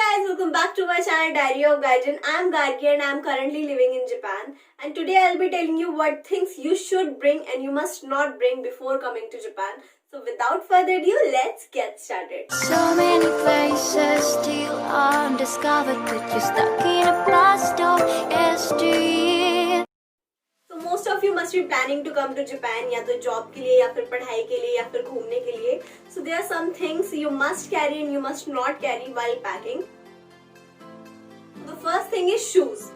guys, welcome back to my channel Diary of Gaijin. I am Gargi and I am currently living in Japan. And today I'll be telling you what things you should bring and you must not bring before coming to Japan. So without further ado, let's get started. So many places still undiscovered, but you're stuck in a blast of history. So most of you must be planning to come to Japan या तो job के लिए या फिर पढ़ाई के लिए या फिर घूमने के लिए. So there are some things you must carry and you must not carry while packing. The first thing is shoes.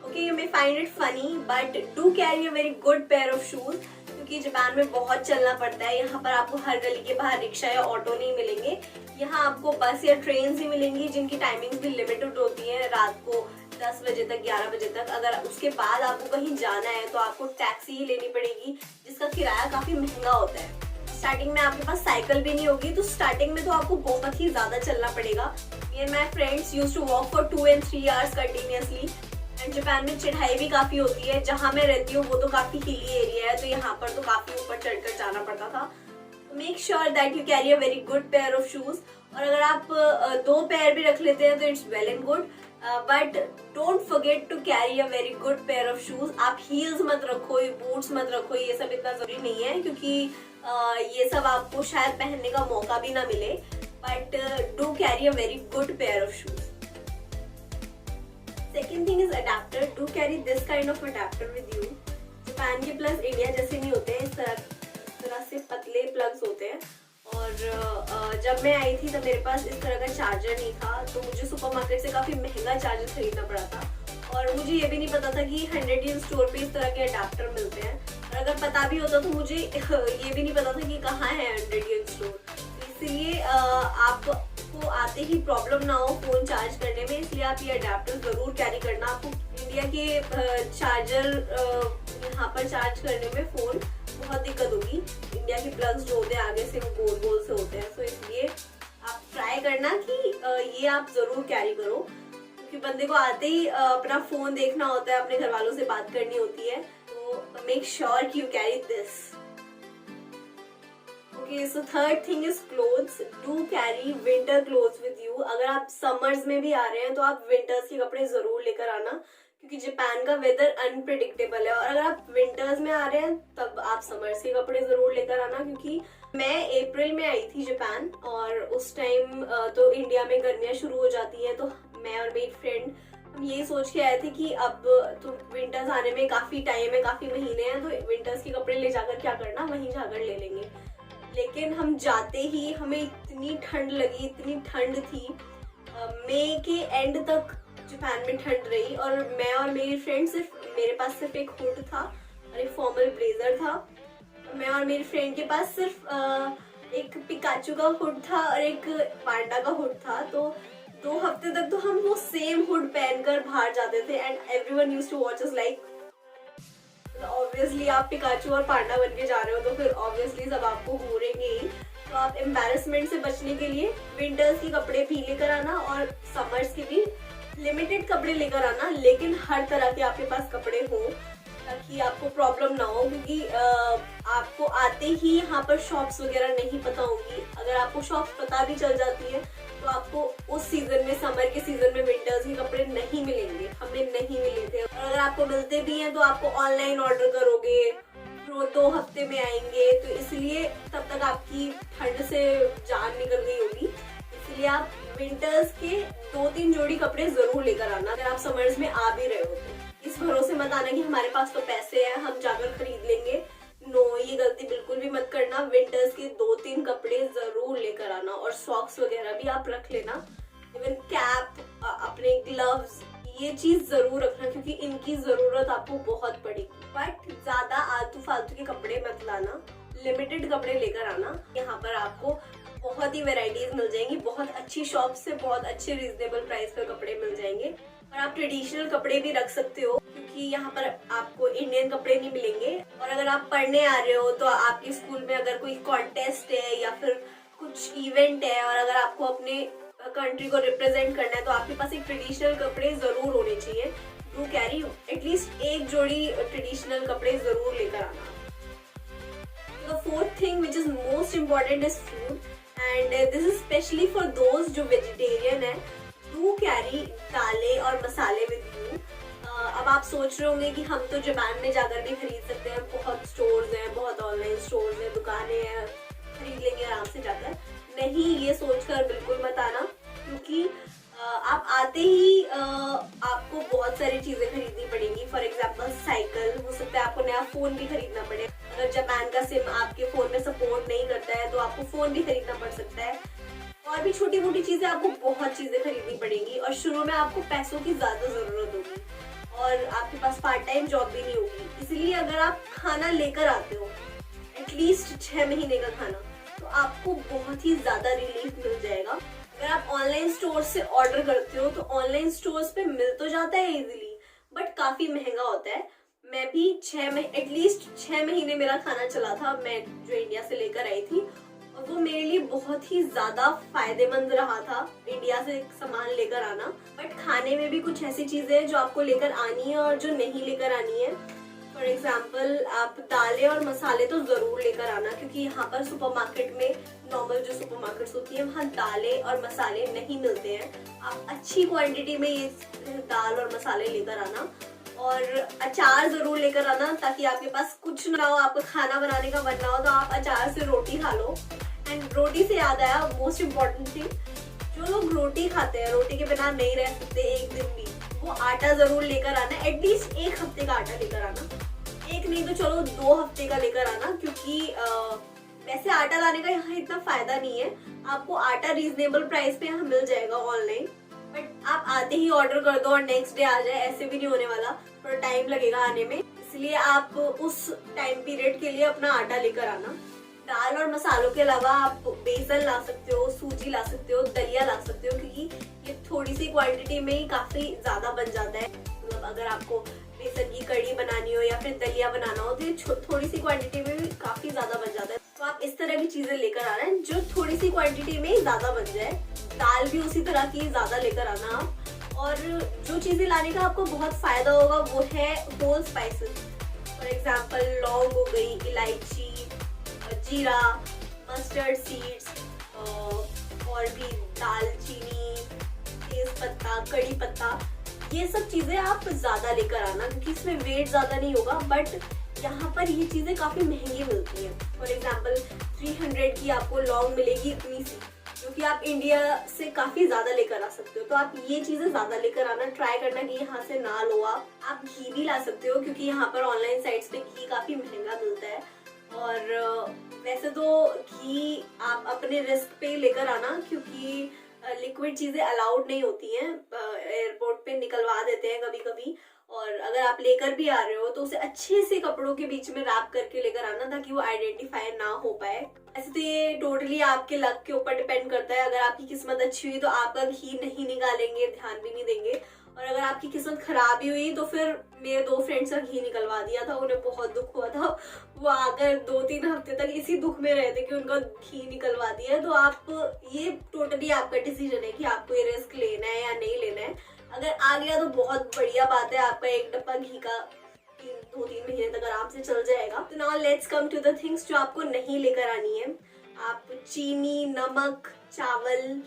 Okay, you may find it funny, but do carry a very good pair of shoes. क्योंकि Japan में बहुत चलना पड़ता है. यहाँ पर आपको हर गली के बाहर रिक्शा या ऑटो नहीं मिलेंगे. यहाँ आपको बस या ट्रेन ही मिलेंगी जिनकी टाइमिंग्स भी लिमिटेड होती है. रात को 10 बजे तक 11 बजे तक. अगर उसके बाद आपको कहीं जाना है तो आपको टैक्सी ही लेनी पड़ेगी जिसका किराया काफी महंगा होता है. स्टार्टिंग में आपके पास साइकिल भी नहीं होगी तो स्टार्टिंग में तो आपको बहुत ही ज्यादा चलना पड़ेगा. Me and my friends used to walk for 2 and 3 hours continuously. And Japan में चढ़ाई भी काफी होती है. जहाँ मैं रहती हूँ वो तो काफी हिली एरिया है तो यहाँ पर तो काफी ऊपर चढ़कर जाना पड़ता था. Make sure that you carry a very good pair of shoes. और अगर आप 2 पेयर भी रख लेते हैं तो it's well and good, but don't forget to carry a very good pair of shoes. आप हील्स मत रखो, बूट्स मत रखो, ये सब इतना जरूरी नहीं है क्योंकि ये सब आपको शायद पहनने का मौका भी ना मिले. But do carry a very good pair of shoes. Second thing is adapter. Do carry this kind of adapter with you. Japan के प्लग्स इंडिया जैसे नहीं होते हैं. इस तरह से पतले प्लग्स होते हैं. और जब मैं आई थी तब मेरे पास इस तरह का चार्जर नहीं था तो मुझे सुपरमार्केट से काफी महंगा चार्जर खरीदना पड़ा था. और मुझे ये भी नहीं पता था कि 100 yen स्टोर पे इस तरह के अडाप्टर मिलते हैं. और अगर पता भी होता तो मुझे ये भी नहीं पता था कि कहाँ है 100 yen स्टोर. इसलिए आपको आते ही प्रॉब्लम ना हो फोन चार्ज करने में, इसलिए आप ये अडेप्टर जरूर कैरी करना. आपको इंडिया के चार्जर यहाँ पर चार्ज करने में फोन बहुत दिक्कत होगी. इंडिया के प्लग्स जो होते हैं आगे से वो गोल गोल से होते हैं. तो इसलिए आप ट्राई करना कि ये आप जरूर कैरी करो क्योंकि बंदे को आते ही अपना फोन देखना होता है, अपने घर वालों से बात करनी होती है. तो मेक श्योर कि you carry this. Okay, so third thing is clothes. Do carry winter clothes with you. अगर आप summers में भी आ रहे हैं तो आप winters के कपड़े जरूर लेकर आना क्योंकि जापान का वेदर अनप्रिडिक्टेबल है. और अगर आप विंटर्स में आ रहे हैं तब आप समर्स के कपड़े जरूर लेकर आना क्योंकि मैं अप्रैल में आई थी जापान और उस टाइम तो इंडिया में गर्मियाँ शुरू हो जाती हैं. तो मैं और मेरी फ्रेंड हम यही सोच के आए थे कि अब तो विंटर्स आने में काफी टाइम है, काफी महीने हैं, तो विंटर्स के कपड़े ले जाकर क्या करना, वहीं जाकर ले लेंगे. लेकिन हम जाते ही हमें इतनी ठंड लगी, इतनी ठंड थी. मई के एंड तक जापान में ठंड रही और मैं और मेरी फ्रेंड मेरे पास सिर्फ एक हुड था और एक फॉर्मल ब्लेजर था. मैं और मेरी फ्रेंड के पास सिर्फ एक पिकाचू का हुड था और एक पांडा का हुड था. तो 2 हफ्ते तक तो हम वो सेम हुड पहनकर बाहर जाते थे and everyone used to watch us like. Obviously आप पिकाचू और पांडा बन के जा रहे हो तो फिर ऑब्वियसली सब आपको घूरेंगे ही. तो आप एम्बैरेसमेंट से बचने के लिए विंटर्स के कपड़े भी लेकर आना और समर्स के भी लिमिटेड कपड़े लेकर आना, लेकिन हर तरह के आपके पास कपड़े हो ताकि आपको प्रॉब्लम ना हो क्योंकि आपको आते ही यहाँ पर शॉप्स वगैरह नहीं पता होंगी. अगर आपको शॉप्स पता भी चल जाती है तो आपको उस सीजन में, समर के सीजन में विंटर्स के कपड़े नहीं मिलेंगे. हमें नहीं मिले थे. और अगर आपको मिलते भी हैं तो आपको ऑनलाइन ऑर्डर करोगे तो 2 हफ्ते में आएंगे. तो इसलिए तब तक आपकी ठंड से जान निकल गई होगी. इसलिए आप विंटर्स के 2-3 जोड़ी कपड़े जरूर लेकर आना अगर आप समर्स में आ भी रहे हो. तो इस भरोसे मत आना कि हमारे पास तो पैसे हैं हम जाकर खरीद लेंगे. नो, ये गलती बिल्कुल भी मत करना. विंटर्स के 2-3 कपड़े जरूर लेकर आना और सॉक्स वगैरह भी आप रख लेना. इवन कैप, अपने ग्लव्स, ये चीज जरूर रखना क्योंकि इनकी जरूरत आपको बहुत पड़ेगी. बट ज्यादा आलतू फालतू के कपड़े मत लाना, लिमिटेड कपड़े लेकर आना. यहाँ पर आपको बहुत ही वेराइटीज मिल जाएंगी. बहुत अच्छी शॉप से बहुत अच्छे रीजनेबल प्राइस पर कपड़े मिल जाएंगे. और आप ट्रेडिशनल कपड़े भी रख सकते हो क्योंकि यहाँ पर आपको इंडियन कपड़े नहीं मिलेंगे. और अगर आप पढ़ने आ रहे हो तो आपके स्कूल में अगर कोई कॉन्टेस्ट है या फिर कुछ इवेंट है और अगर आपको अपने कंट्री को रिप्रेजेंट करना है तो आपके पास एक ट्रेडिशनल कपड़े जरूर होने चाहिए. डू कैरी एटलीस्ट 1 जोड़ी ट्रेडिशनल कपड़े जरूर लेकर आना. The 4th thing which is most important is food and this is especially for those जो वेजिटेरियन है. डू कैरी दालें और मसाले विद यू। अब आप सोच रहे होंगे कि हम तो जापान में जाकर भी खरीद सकते हैं, बहुत स्टोर्स हैं, बहुत ऑनलाइन स्टोर्स हैं, दुकानें हैं, खरीद लेंगे आराम से जाकर। नहीं, ये सोचकर बिल्कुल मत आना, क्योंकि आप आते ही आपको बहुत सारी चीजें खरीदनी पड़ेंगी। फॉर एग्जाम्पल साइकिल, हो सकता है आपको नया फोन भी खरीदना पड़े। अगर जापान का सिम आपके फोन में सपोर्ट नहीं करता है तो आपको फोन भी खरीदना पड़ सकता है। और भी छोटी मोटी चीजें, आपको बहुत चीजें खरीदनी पड़ेंगी और शुरू में आपको पैसों की ज्यादा जरूरत होगी और आपके पास पार्ट टाइम जॉब भी नहीं होगी। इसलिए अगर आप खाना लेकर आते हो, एटलीस्ट 6 महीने का खाना, तो आपको बहुत ही ज्यादा रिलीफ मिल जाएगा। अगर आप ऑनलाइन स्टोर से ऑर्डर करते हो तो ऑनलाइन स्टोर्स पे मिल तो जाता है इजीली, बट काफी महंगा होता है। मैं भी एटलीस्ट 6 महीने मेरा खाना चला था, मैं जो इंडिया से लेकर आई थी, और वो मेरे लिए बहुत ही ज्यादा फायदेमंद रहा था इंडिया से सामान लेकर आना। बट खाने में भी कुछ ऐसी चीजें हैं जो आपको लेकर आनी है और जो नहीं लेकर आनी है। फॉर एग्जाम्पल, आप दालें और मसाले तो जरूर लेकर आना, क्योंकि यहाँ पर सुपरमार्केट में, नॉर्मल जो सुपरमार्केट्स होती है, वहाँ दालें और मसाले नहीं मिलते हैं। आप अच्छी क्वांटिटी में ये दाल और मसाले लेकर आना, और अचार जरूर लेकर आना, ताकि आपके पास कुछ ना हो, आपको खाना बनाने का मन ना हो तो आप अचार से रोटी खा लो। एंड रोटी से याद आया, मोस्ट इम्पोर्टेंट थिंग, जो लोग रोटी खाते हैं, रोटी के बिना नहीं रह सकते एक दिन भी, वो आटा जरूर लेकर आना। एटलीस्ट 1 हफ्ते का आटा लेकर आना, एक नहीं तो चलो 2 हफ्ते का लेकर आना, क्योंकि वैसे आटा लाने का यहाँ इतना फायदा नहीं है। आपको आटा रीजनेबल प्राइस पे यहाँ मिल जाएगा ऑनलाइन, बट आप आते ही ऑर्डर कर दो और नेक्स्ट डे आ जाए, ऐसे भी नहीं होने वाला, थोड़ा टाइम लगेगा आने में। इसलिए आप उस टाइम पीरियड के लिए अपना आटा लेकर आना। दाल और मसालों के अलावा आप बेसन ला सकते हो, सूजी ला सकते हो, दलिया ला सकते हो, क्योंकि ये थोड़ी सी क्वांटिटी में ही काफी ज्यादा बन जाता है। मतलब अगर आपको बेसन की कड़ी बनानी हो या फिर दलिया बनाना हो तो ये थोड़ी सी क्वांटिटी में भी काफी ज्यादा बन जाता है। तो आप इस तरह की चीजें लेकर आना है जो थोड़ी सी क्वांटिटी में ही ज्यादा बन जाए। दाल भी उसी तरह की ज्यादा लेकर आना आप। और जो चीजें लाने का आपको बहुत फायदा होगा वो है होल स्पाइसेस। फॉर एग्जाम्पल, लौंग हो गई, इलायची, जीरा, मस्टर्ड सीड्स, और भी दालचीनी, तेज पत्ता, कड़ी पत्ता, ये सब चीजें आप ज्यादा लेकर आना, क्योंकि इसमें वेट ज्यादा नहीं होगा, बट यहाँ पर ये चीजें काफी महंगी मिलती हैं। फॉर एग्जाम्पल 300 की आपको लौंग मिलेगी इतनी सी, जो कि आप इंडिया से काफी ज्यादा लेकर आ सकते हो। तो आप ये चीजें ज्यादा लेकर आना, ट्राई करना कि यहाँ से ना लो। आप घी भी ला सकते हो, क्योंकि यहाँ पर ऑनलाइन साइट्स पे घी काफी महंगा मिलता है। और वैसे तो घी आप अपने रिस्क पे लेकर आना, क्योंकि लिक्विड चीजें अलाउड नहीं होती हैं, एयरपोर्ट पे निकलवा देते हैं कभी कभी। और अगर आप लेकर भी आ रहे हो तो उसे अच्छे से कपड़ों के बीच में रैप करके लेकर आना, ताकि वो आइडेंटिफाई ना हो पाए। ऐसे तो ये टोटली आपके लक के ऊपर डिपेंड करता है। अगर आपकी किस्मत अच्छी हुई तो आपका घी नहीं निकालेंगे, ध्यान भी नहीं देंगे, और अगर आपकी किस्मत खराब ही हुई तो फिर मेरे 2 फ्रेंड्स का घी निकलवा दिया था, उन्हें बहुत दुख हुआ था। वो आकर 2-3 हफ्ते तक इसी दुख में रहे थे कि उनका घी निकलवा दिया। तो आप, ये टोटली आपका डिसीजन है कि आपको ये रिस्क लेना है या नहीं लेना है। अगर आ गया तो बहुत बढ़िया बात है, आपका एक डब्बा घी का 2-3 महीने तक आराम से चल जाएगा। तो now let's come to the things जो आपको नहीं लेकर आनी है। आप चीनी, नमक, चावल,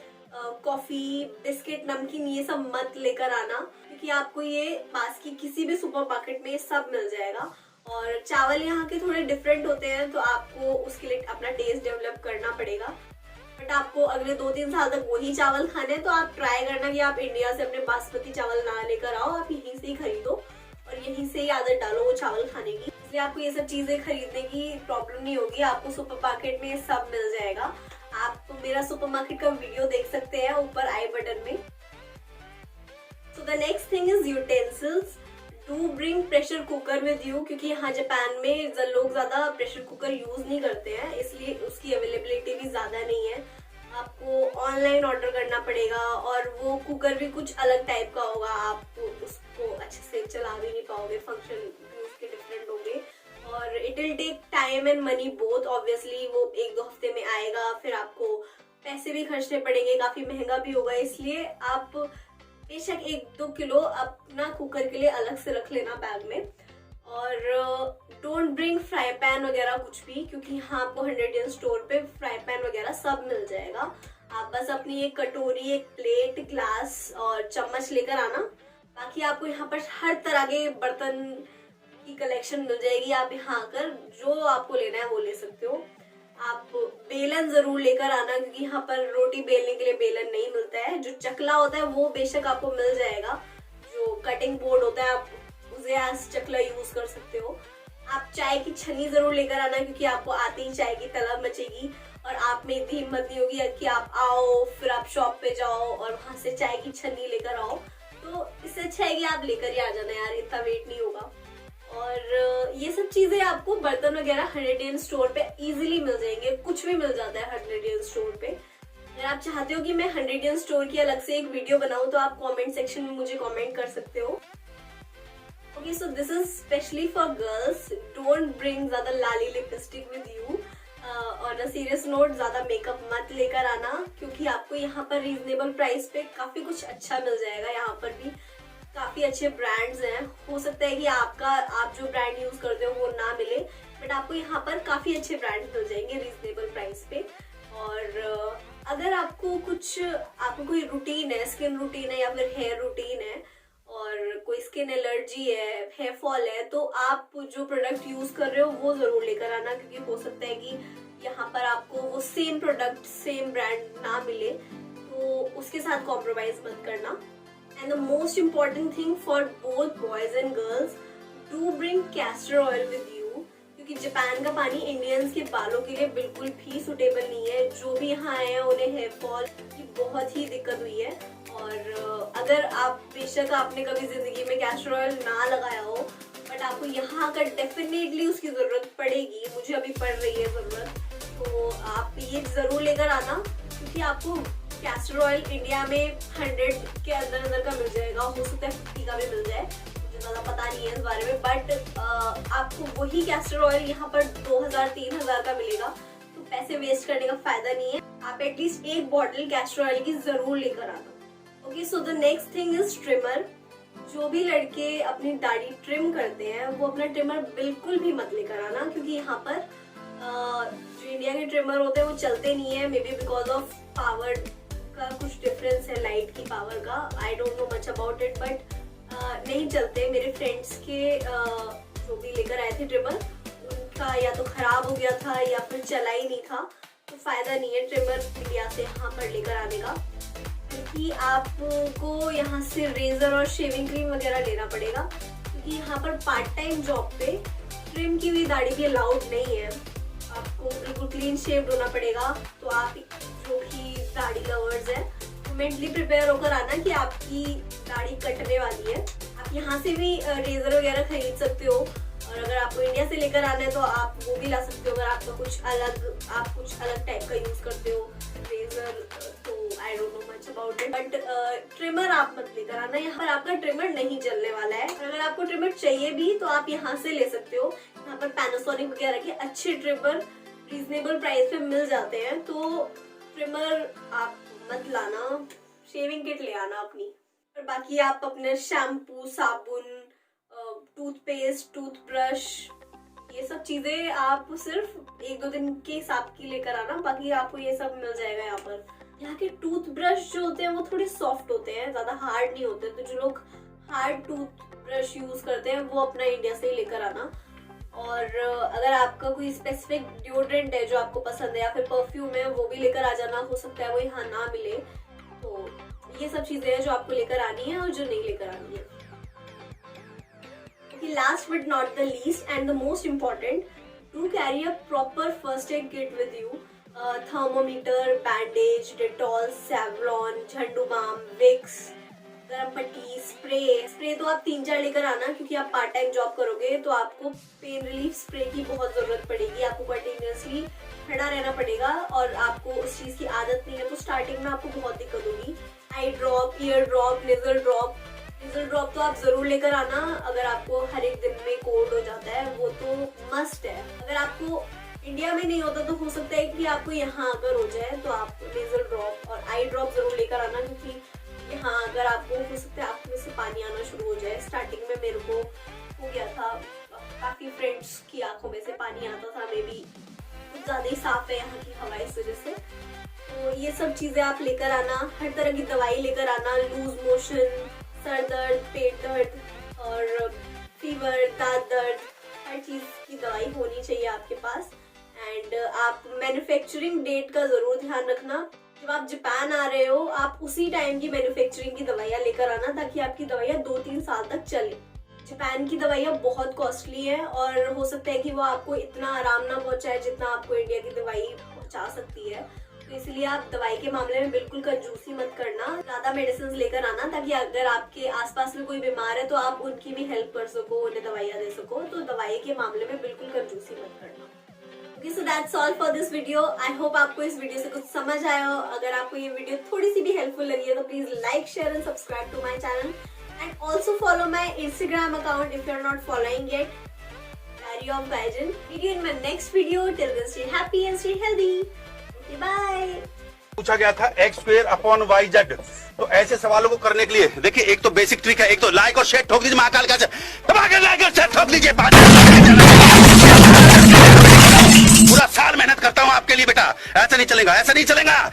कॉफी, बिस्किट, नमकीन, ये सब मत लेकर आना, क्योंकि आपको ये पास की किसी भी सुपरमार्केट में सब मिल जाएगा। और चावल यहाँ के थोड़े डिफरेंट होते हैं, तो आपको उसके लिए अपना टेस्ट डेवलप करना पड़ेगा। बट आपको अगले 2-3 साल तक वही चावल खाने हैं, तो आप ट्राई करना कि आप इंडिया से अपने बासमती चावल ना लेकर आओ, आप यहीं से ही खरीदो और यहीं से ही आदत डालो वो चावल खाने की। इसलिए आपको ये सब चीजें खरीदने की प्रॉब्लम नहीं होगी, आपको सुपरमार्केट में सब मिल जाएगा। आप मेरा सुपरमार्केट का वीडियो देख सकते हैं ऊपर आई बटन में। So the next thing is utensils. Do bring pressure cooker with you, क्योंकि यहाँ जापान में लोग ज्यादा प्रेशर कुकर यूज नहीं करते हैं, इसलिए उसकी अवेलेबिलिटी भी ज्यादा नहीं है। आपको ऑनलाइन ऑर्डर करना पड़ेगा, और वो कुकर भी कुछ अलग टाइप का होगा, आप उसको अच्छे से चला भी नहीं पाओगे, फंक्शन भी उसके डिफरेंट होंगे, और it will take time and money both. Obviously वो 1-2 हफ्ते में आएगा, फिर आपको पैसे भी खर्चने पड़ेंगे, काफी महंगा भी होगा। इसलिए आप बेशक 1-2 किलो अपना कुकर के लिए अलग से रख लेना बैग में। और डोंट ब्रिंग फ्राई पैन वगैरह कुछ भी, क्योंकि यहाँ आपको 100 yen स्टोर पे फ्राई पैन वगैरह सब मिल जाएगा। आप बस अपनी एक कटोरी, एक प्लेट, ग्लास और चम्मच लेकर आना। बाकी आपको यहाँ पर हर तरह के बर्तन की कलेक्शन मिल जाएगी। आप यहाँ आकर जो आपको लेना है वो ले सकते हो। आप बेलन जरूर लेकर आना, क्योंकि यहाँ पर रोटी बेलने के लिए बेलन नहीं मिलता है। जो चकला होता है वो बेशक आपको मिल जाएगा, जो कटिंग बोर्ड होता है आप उसे एज चकला यूज कर सकते हो। आप चाय की छन्नी जरूर लेकर आना, क्योंकि आपको आते ही चाय की तलब मचेगी और आप में इतनी हिम्मत नहीं होगी कि आप आओ फिर आप शॉप पे जाओ और वहां से चाय की छन्नी लेकर आओ। तो इससे अच्छा है कि आप लेकर ही आ जाना यार, इतना वेट नहीं होगा। और ये सब चीजें आपको बर्तन वगैरह 100 स्टोर पे इजीली मिल जाएंगे, कुछ भी मिल जाता है 100 स्टोर पे। अगर आप चाहते हो कि मैं 100 स्टोर की अलग से एक वीडियो बनाऊं तो आप कमेंट सेक्शन में मुझे कमेंट कर सकते हो। Okay, so this is specially for girls. Don't bring ज़्यादा लाली lipstick with you. On a serious note, ज़्यादा मेकअप मत लेकर आना, क्योंकि आपको यहाँ पर रीजनेबल प्राइस पे काफी कुछ अच्छा मिल जाएगा। यहाँ पर भी काफी अच्छे ब्रांड्स हैं। हो सकता है कि आप जो ब्रांड यूज करते हो वो ना मिले, बट आपको यहाँ पर काफी अच्छे ब्रांड्स मिल जाएंगे रीजनेबल प्राइस पे। और अगर आपको कोई रूटीन है, स्किन रूटीन है या फिर हेयर रूटीन है और कोई स्किन एलर्जी है, हेयर फॉल है, तो आप जो प्रोडक्ट यूज कर रहे हो वो जरूर लेकर आना, क्योंकि हो सकता है कि यहाँ पर आपको वो सेम प्रोडक्ट, सेम ब्रांड ना मिले, तो उसके साथ कॉम्प्रोमाइज मत करना। And the most important thing for both boys and girls, do bring castor oil with you, क्योंकि जापान का पानी इंडियंस के बालों के लिए बिल्कुल भी सुटेबल नहीं है। जो भी यहाँ आए हैं उन्हें हेयर फॉल की बहुत ही दिक्कत हुई है। और अगर आप बेशक आपने कभी जिंदगी में कैस्टर ऑयल ना लगाया हो, बट आपको यहाँ आकर डेफिनेटली उसकी जरूरत पड़ेगी, मुझे अभी पड़ रही है जरूरत, तो आप ये जरूर लेकर आना, क्योंकि आपको कैस्टर ऑयल इंडिया में 100 के अंदर का मिल जाएगा। हो सकता है 50 का भी मिल जाए, मुझे ज्यादा पता नहीं है इस बारे में, बट आपको वही कैस्टर ऑयल यहाँ पर 2000-3000 का मिलेगा, तो पैसे वेस्ट करने का फायदा नहीं है। आप एटलीस्ट एक बॉटल कैस्टर ऑयल की जरूर लेकर आना। Okay, so the next thing is trimmer. जो भी लड़के अपनी दाढ़ी ट्रिम करते हैं वो अपना ट्रिमर बिल्कुल भी मत लेकर आना, क्योंकि यहाँ पर जो इंडिया के ट्रिमर होते हैं वो चलते नहीं है, may be because of power का कुछ डिफरेंस है, लाइट की पावर का। I don't know much about it, but नहीं चलते। मेरे फ्रेंड्स के जो भी लेकर आए थे ट्रिमर, उनका या तो खराब हो गया था या फिर चला ही नहीं था, तो फायदा नहीं है ट्रिमर इंडिया से यहाँ पर लेकर आने का, क्योंकि आपको यहाँ से रेजर और शेविंग क्रीम वगैरह लेना पड़ेगा, क्योंकि यहाँ पर पार्ट टाइम जॉब पे ट्रिम की हुई दाढ़ी भी अलाउड नहीं है। आपको बिल्कुल क्लीन शेव्ड होना पड़ेगा। तो आप जो भी दाढ़ी लवर्स हैं तो मेंटली प्रिपेयर होकर आना कि आपकी दाढ़ी कटने वाली है। आप यहाँ से भी रेजर वगैरह खरीद सकते हो, और अगर आपको इंडिया से लेकर आना है तो आप वो भी ला सकते हो, अगर आपका आप कुछ अलग टाइप का यूज करते हो रेजर, तो I don't know much about it, but trimmer आप मत लेकर आना। यहाँ पर आपका ट्रिमर नहीं चलने वाला है। और अगर आपको ट्रिमर चाहिए भी तो आप यहाँ से ले सकते हो। यहाँ पर पैनासोनिक वगैरह के अच्छे ट्रिमर रीजनेबल प्राइस पे मिल जाते हैं, तो ट्रिमर आप मत लाना, शेविंग किट ले आना अपनी। और बाकी आप अपने शैम्पू, साबुन, टूथपेस्ट, टूथब्रश, ये सब चीजें आप सिर्फ 1-2 दिन के हिसाब की लेकर आना, बाकी आपको ये सब मिल जाएगा यहाँ पर। यहाँ के टूथब्रश जो होते हैं वो थोड़े सॉफ्ट होते हैं, ज्यादा हार्ड नहीं होते, तो जो लोग हार्ड टूथब्रश यूज करते हैं वो अपना इंडिया से ही लेकर आना। और अगर आपका कोई स्पेसिफिक डिओड्रेंट है जो आपको पसंद है या फिर परफ्यूम है, वो भी लेकर आ जाना। हो सकता है वो यहाँ ना मिले, तो ये सब चीजें हैं जो आपको लेकर आनी है और जो नहीं लेकर आनी है। Last but not the least and the most important, do carry a proper first aid kit with you. Thermometer, bandage, Dettol, Savlon, Jhandu balm, Vicks, गरम पट्टी, स्प्रे तो आप 3-4 लेकर आना, क्योंकि आप पार्ट टाइम जॉब करोगे तो आपको पेन रिलीफ स्प्रे की बहुत जरूरत पड़ेगी। आपको कंटिन्यूअसली खड़ा रहना पड़ेगा और आपको उस चीज की आदत नहीं है, तो स्टार्टिंग में आपको बहुत दिक्कत होगी। Eye drop, ear drop, nasal drop तो आप जरूर लेकर आना। अगर आपको हर एक दिन में कोल्ड हो जाता है वो तो मस्ट है। अगर आपको इंडिया में नहीं होता तो हो सकता है कि आपको यहाँ अगर हो जाए, तो आप नेजल ड्रॉप और आई ड्रॉप जरूर लेकर आना, क्योंकि यहाँ अगर आपको हो सकता है आंखों में से पानी आना शुरू हो जाए। स्टार्टिंग में मेरे को हो गया था, काफी फ्रेंड्स की आंखों में से पानी आता था, मे बी कुछ ज्यादा ही साफ है यहाँ की हवा इस वजह से। तो तो ये सब चीजें आप लेकर आना, हर तरह की दवाई लेकर आना, लूज मोशन, सर दर्द, पेट दर्द और फीवर, दांत दर्द, हर चीज की दवाई होनी चाहिए आपके पास। एंड आप मैन्युफैक्चरिंग डेट का जरूर ध्यान रखना। जब आप जापान आ रहे हो आप उसी टाइम की मैन्युफैक्चरिंग की दवाइयाँ लेकर आना, ताकि आपकी दवाइयाँ 2-3 साल तक चले। जापान की दवाइयाँ बहुत कॉस्टली है और हो सकता है कि वो आपको इतना आराम ना पहुंचाए जितना आपको इंडिया की दवाई पहुंचा सकती है। तो इसलिए आप दवाई के मामले में बिल्कुल कंजूसी मत करना, ज्यादा मेडिसिन लेकर आना, ताकि अगर आपके आसपास में कोई बीमार है तो आप उनकी भी हेल्प कर सको, उन्हें दवाइयाँ दे सको। तो दवाई के मामले में बिल्कुल कंजूसी मत करना। Okay, so that's all for this video. I hope आपको इस वीडियो से कुछ समझ आया हो। अगर आपको ये वीडियो थोड़ी सी भी हेल्पफुल लगी है तो please like, share and subscribe to my channel and also follow my Instagram account if you're not following yet. Diary of Gaijin. Meet you in my next video. Till then, stay happy and stay healthy. Okay, bye. पूछा गया था x²/y/z। तो ऐसे सवालों को करने के लिए देखिए, एक तो बेसिक ट्रिक है, एक तो लाइक और शेयर ठोक दीजिए, महाकाल का दबा के लाइक और शेयर ठोक लीजिए। पूरा साल मेहनत करता हूँ आपके लिए बेटा, ऐसा नहीं चलेगा, ऐसा नहीं चलेगा।